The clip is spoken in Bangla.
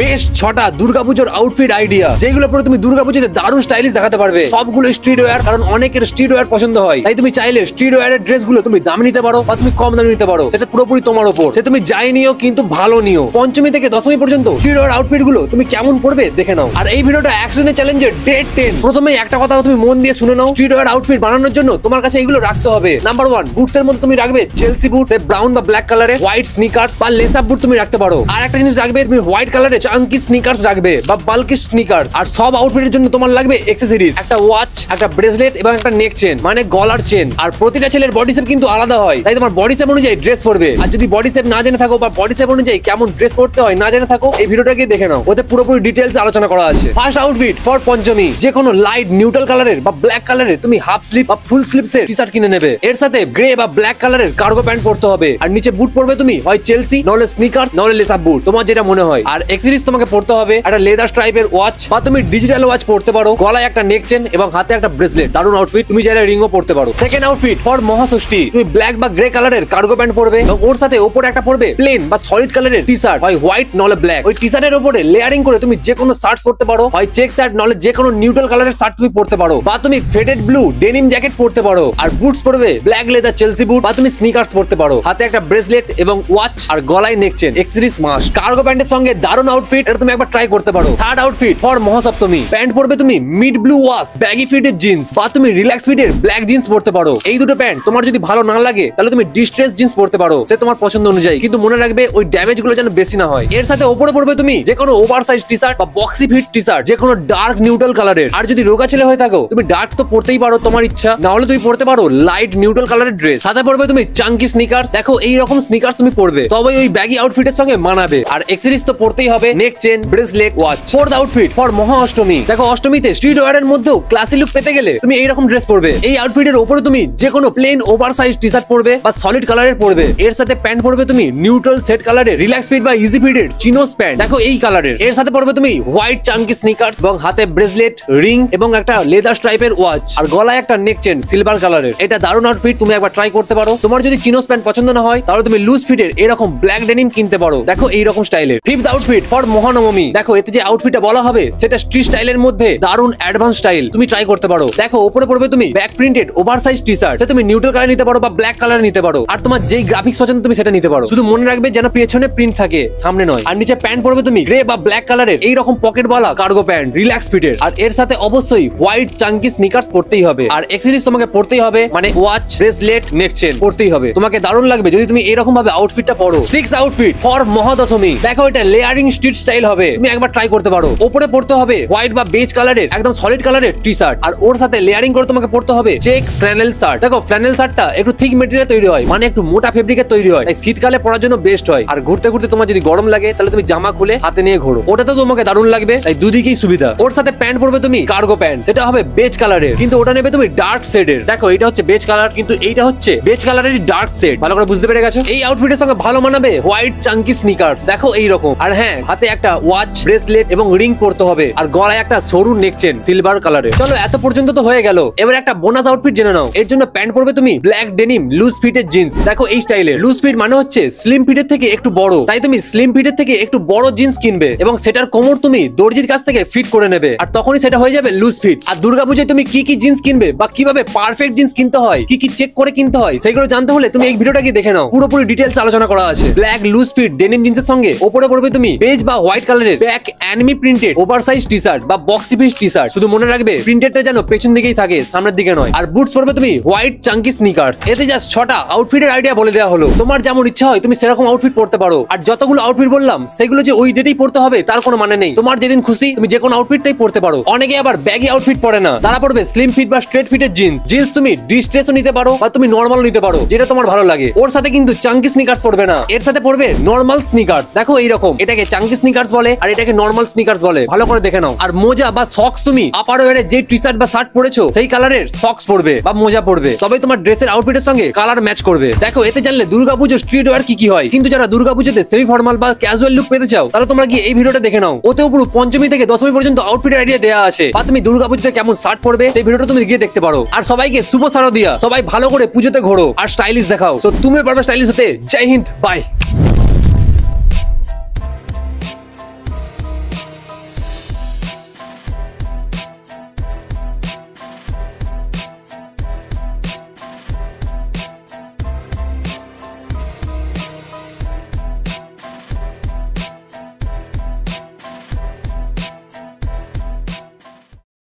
বেশ 6টা দুর্গাপুজোর আউটফিট আইডিয়া, যেগুলো পরে তুমি দুর্গাপুজোতে দারুণ স্টাইলিশ দেখাতে পারবে। সবগুলো স্ট্রিট ওয়্যার, কারণ অনেকের স্ট্রিট ওয়্যার পছন্দ হয়। তাই তুমি চাইলে স্ট্রিট ওয়্যারের ড্রেসগুলো তুমি দামি নিতে পারো বা তুমি কম দামি নিতে পারো, সেটা পুরোপুরি তোমার উপর। সে তুমি যাই নিও, কিন্তু ভালো নিও। পঞ্চমী থেকে দশমী পর্যন্ত স্ট্রিট ওয়্যার আউটফিট গুলো তুমি কেমন পড়বে দেখে নাও। আর এই ভিডিওটা 100 দিনের চ্যালেঞ্জের ডে 10। প্রথমে একটা কথা তুমি মন দিয়ে শুনে নাও। স্ট্রিট ওয়্যার আউটফিট বানানোর জন্য তোমার কাছে এগুলো রাখতে হবে। নাম্বার 1, বুটস এর মধ্যে তুমি রাখবে চেলসি বুটস, ব্রাউন বা ব্ল্যাক কালারের। হোয়াইট স্নিকার্স বা লেস আপ বুট তুমি রাখতে পারো। আর একটা জিনিস রাখবে তুমি হোয়াইট কালারের চাঙ্কি স্নিকার্স রাখবে বা বাল্কি স্নিকার্স। আর সব আউটফিটের জন্য তোমার লাগবে অ্যাকসেসরিজ, একটা ওয়াচ, একটা ব্রেসলেট এবং একটা নেক চেন, মানে গলার চেন। আর প্রতিটা ছেলের বডি শেপ কিন্তু আলাদা হয়, তাই তোমার বডি শেপ অনুযায়ী ড্রেস পরবে। আর যদি বডি শেপ না জেনে থাকো বা বডি শেপ অনুযায়ী কেমন ড্রেস পরতে হয় না জেনে থাকো, এই ভিডিওটাকে দেখে নাও, ওতে পুরোপুরি ডিটেইলস আলোচনা করা আছে। ফার্স্ট আউটফিট ফর পঞ্চমী, যে কোনো লাইট নিউট্রাল কালারের বা ব্ল্যাক কালারের তুমি হাফ স্লিভ বা ফুল স্লিভসের টি-শার্ট কিনে নেবে। এর সাথে গ্রে বা ব্ল্যাক কালারের কার্গো প্যান্ট পরতে হবে। আর নিচে বুট পরবে তুমি হয় চেলসি, নলে স্নিকার্স, নলে লেস আপ বুট, তোমার যেটা মনে হয়। আর অ্যাকসেসরিজ তোমাকে পরতে হবে একটা লেদার স্ট্রাইপের ওয়াচ বা তুমি ডিজিটাল ওয়াচ পরতে পারো। গলায় একটা নেক চেন এবং হাতে একটা ব্রেসলেট, দারুণ আউটফিট। তুমি চাইলে রিংও পরতে পারো। সেকেন্ড আউটফিট ফর মহাষষ্ঠী, তুমি ব্ল্যাক বা গ্রে কালারের কার্গো প্যান্ট পরবে এবং ওর সাথে উপরে একটা পরবে প্লেন বা সলিড কালারের টি-শার্ট, হয় হোয়াইট নলে ব্ল্যাক। ওই টি-শার্টের উপরে লেয়ারিং করে তুমি যে কোনো শার্টস পরতে পারো, হয় চেক শার্ট নলে যে কোনো নিউট্রাল কালারের শার্ট তুমি পরতে পারো, বা তুমি ফেডেড ব্লু ডেনিম জ্যাকেট পরতে পারো। আর বুটস পরবে ব্ল্যাক লেদার চেলসি বুট, বা তুমি স্নিকার্স পরতে পারো। হাতে একটা ব্রেসলেট এবং ওয়াচ আর গলায় নেক চেন, অ্যাকসেসরিজ মাস্ট। কার্গো প্যান্টের সঙ্গে দারুণ আউটফিট, এটা তুমি একবার ট্রাই করতে পারো। Third outfit for Mahasaptami, pant পরবে তুমি মিড ব্লু ওয়াশ ব্যাগি ফিটের জিন্স, বা তুমি রিল্যাক্স ফিটের ব্ল্যাক জিন্স পরতে পারো। এই দুটো প্যান্ট তোমার যদি ভালো না লাগে তাহলে তুমি ডিস্ট্রেস জিন্স পরতে পারো, সে তোমার পছন্দ অনুযায়ী। কিন্তু মনে রাখবে ওই ড্যামেজ গুলো যেন বেশি না হয়। এর সাথে উপরে পরবে তুমি যে কোনো ওভার সাইজ টি-শার্ট বা বক্সি ফিট টি-শার্ট, যে কোনো ডার্ক নিউট্রাল কালারের। আর যদি রোগা ছেলে হয়ে থাকো তুমি ডার্ক তো পরতেই পারো, তোমার ইচ্ছা। না হলে তুমি পরতে পারো লাইট নিউট্রাল কালারের ড্রেস। সাথে পরবে তুমি চাঙ্কি স্নিকার্স। দেখো এই রকম স্নিকার্স তুমি পরবে তবে ওই ব্যাগি আউটফিটের সঙ্গে মানাবে। আর অ্যাকসেসরিজ তো পরতেই হবে, neck chain, bracelet, watch. Fourth outfit for Maha Ashtami, দেখো অষ্টমীতে স্ট্রিট ওয়্যারের মধ্যেও ক্লাসি লুক পেতে গেলে তুমি এইরকম ড্রেস পরবে। এই আউটফিটের উপরে তুমি যে কোনো প্লেন ওভার সাইজ টি-শার্ট পরবে বা সলিড কালারের পরবে। এর সাথে প্যান্ট পরবে তুমি নিউট্রাল সেট কালারের রিল্যাক্স ফিট বা ইজি ফিটের চিনোস প্যান্ট, দেখো এই কালারের। এর সাথে পরবে তুমি হোয়াইট চাঙ্কি স্নিকার্স এবং হাতে ব্রেসলেট, রিং এবং একটা লেদার স্ট্রাইপের ওয়াচ। আর গলায় একটা নেক চেন সিলভার কালারের। এটা দারুণ আউটফিট, তুমি একবার ট্রাই করতে পারো। তোমার যদি চিনোস প্যান্ট পছন্দ না হয় তাহলে তুমি লুজ ফিটের এরকম ব্ল্যাক ডেনিম কিনতে পারো, দেখো এইরকম স্টাইলের। ফিফথ আউটফিট ফর মহানবমী, দেখো এতে যে আউটফিটটা বলা হবে সেটা স্ট্রিট স্টাইলের মধ্যে দারুণ অ্যাডভান্স স্টাইল, তুমি ট্রাই করতে পারো। দেখো উপরে পরবে তুমি back printed oversize T-shirt, সে তুমি নিউট্রাল কালার নিতে পারো বা ব্ল্যাক কালার নিতে পারো। আর তোমার যেই গ্রাফিক্স পছন্দ তুমি সেটা নিতে পারো, শুধু মনে রাখবে যেন পেছনে প্রিন্ট থাকে, সামনে নয়। আর নিচে প্যান্ট পরবে তুমি গ্রে বা ব্ল্যাক কালারের এইরকম পকেটওয়ালা কার্গো প্যান্ট, রিল্যাক্স ফিটের। আর এর সাথে অবশ্যই হোয়াইট চাঙ্কি স্নিকার্স পরতেই হবে। আর অ্যাকসেসরিজ তোমাকে পরতেই হবে, মানে ওয়াচ, ব্রেসলেট, নেক চেন পরতেই হবে। তোমাকে দারুণ লাগবে যদি তুমি এরকম ভাবে আউটফিটটা পরো। সিক্স আউটফিট ফর মহাদশমী, দেখো এটা লেয়ারিং স্ট্রিট স্টাইল হবে, তুমি একবার ট্রাই করতে পারো। উপরে পড়তে হবে হোয়াইট বা বেজ কালারের একদম সলিড কালারের টি-শার্ট, আর ওর সাথে লেয়ারিং করে তোমাকে পড়তে হবে চেক ফ্ল্যানেল শার্ট। দেখো ফ্ল্যানেল শার্টটা একটু থিক মেটেরিয়াল তৈরি হয়, মানে একটু মোটা ফেব্রিকের তৈরি হয়, তাই শীতকালে পরার জন্য বেস্ট হয়। আর ঘুরতে ঘুরতে তোমার যদি গরম লাগে তাহলে তুমি জামা খুলে হাতে নিয়ে ঘোরো, ওটা তো তোমাকে দারুণ লাগবে, তাই দুদিকেই সুবিধা। ওর সাথে প্যান্ট পরবে তুমি কার্গো প্যান্ট, সেটা হবে বেজ কালারের, কিন্তু ওটা নেবে তুমি ডার্ক শেডের। দেখো এটা হচ্ছে বেজ কালার, কিন্তু এইটা হচ্ছে বেজ কালারেরই ডার্ক শেড, ভালো করে বুঝতে পেরে গেছো? এই আউটফিটের সঙ্গে ভালো মানাবে হোয়াইট চাঙ্কি স্নিকার্স, দেখো এইরকম। আর হ্যাঁ, হাতে একটা ওয়াচ, ব্রেসলেট এবং রিং পরতে হবে, আর গলায় একটা সরু নেক চেন সিলভার কালারের। চলো এত পর্যন্ত তো হয়ে গেল, এবার একটা বোনাস আউটফিট জেনে নাও। এর জন্য প্যান্ট পরবে তুমি ব্ল্যাক ডেনিম লুজ ফিটের জিন্স, দেখো এই স্টাইলের। লুজ ফিট মানে হচ্ছে স্লিম ফিটের থেকে একটু বড়, তাই তুমি স্লিম ফিটের থেকে একটু বড় জিন্স কিনবে এবং সেটার কোমর তুমি দর্জির কাছ থেকে ফিট করে নেবে, আর তখনই সেটা হয়ে যাবে লুজ ফিট। আর দুর্গাপূজায় তুমি কি কি জিন্স কিনবে বা কিভাবে পারফেক্ট জিন্স কিনতে হয়, কি কি চেক করে কিনতে হয়, সেগুলো জানতে হলে তুমি এই ভিডিওটাকে দেখে নাও, পুরোপুরি ডিটেইলস আলোচনা করা আছে। ব্ল্যাক লুজ ফিট ডেনিম জিন্সের সঙ্গে উপরে পরবে তুমি বেজ বা হোয়াইট কালারের back anime printed oversize T-shirt বা বক্সি ফিট টি-শার্ট, শুধু মনে রাখবে প্রিন্টেডটা যেন পেছন দিকেই থাকে, সামনের দিকে নয়। আর বুটস পরবে তুমি হোয়াইট চাঙ্কি স্নিকার্স। এতে জাস্ট 6টা আউটফিটের আইডিয়া বলে দেওয়া হলো, তোমার যেমন ইচ্ছা হয় তুমি সেরকম আউটফিট পরতে পারো। আর যতগুলো আউটফিট বললাম সেগুলো যে ওই ডেটেই পরতে হবে তার কোনো মানে নেই, তোমার যেদিন খুশি তুমি যে কোনো আউটফিটটাই পরতে পারো। অনেকে আবার ব্যাগি আউটফিট পরে না, তারা পরবে স্লিম ফিট বা স্ট্রেট ফিটের জিন্স। জিন্স তুমি ডিস্ট্রেসও নিতে পারো বা তুমি নরমাল নিতে পারো, যেটা তোমার ভালো লাগে। ওর সাথে কিন্তু চাঙ্কি স্নিকার্স পরবে না, এর সাথে পরবে নরমাল স্নিকার্স। দেখো এইরকম, এটাকে চাঙ্কি স্নিকার্স বলে আর এটাকে নরমাল স্নিকার্স বলে, ভালো করে দেখে নাও। আর মোজা বা সক্স তুমি আপার ওয়্যারে যে টি-শার্ট বা শার্ট পরেছো সেই কালারের সক্স পরবে বা মোজা পরবে, তবে তোমার ড্রেসের আউটফিটের সঙ্গে কালার ম্যাচ করবে। দেখো এতে জানলে দুর্গাপুজো স্ট্রিট ওয়্যার কি কি হয়। কিন্তু যারা দুর্গাপুজোতে সেমি ফর্মাল বা ক্যাজুয়াল লুক পেতে চাও তাহলে তোমরা গিয়ে এই ভিডিওটা দেখে নাও, ওতে পুরো পঞ্চমী থেকে দশমী পর্যন্ত আউটফিটের আইডিয়া দেওয়া আছে, বা তুমি দুর্গাপুজোতে কেমন শার্ট পরবে সেই ভিডিওটা তুমি গিয়ে দেখতে পারো। আর সবাইকে শুভ শারদিয়া, সবাই ভালো করে পুজোতে ঘোরো আর স্টাইলিশ দেখাও। সো তুমি পারবে স্টাইলিশ হতে। জয় হিন্দ, বাই।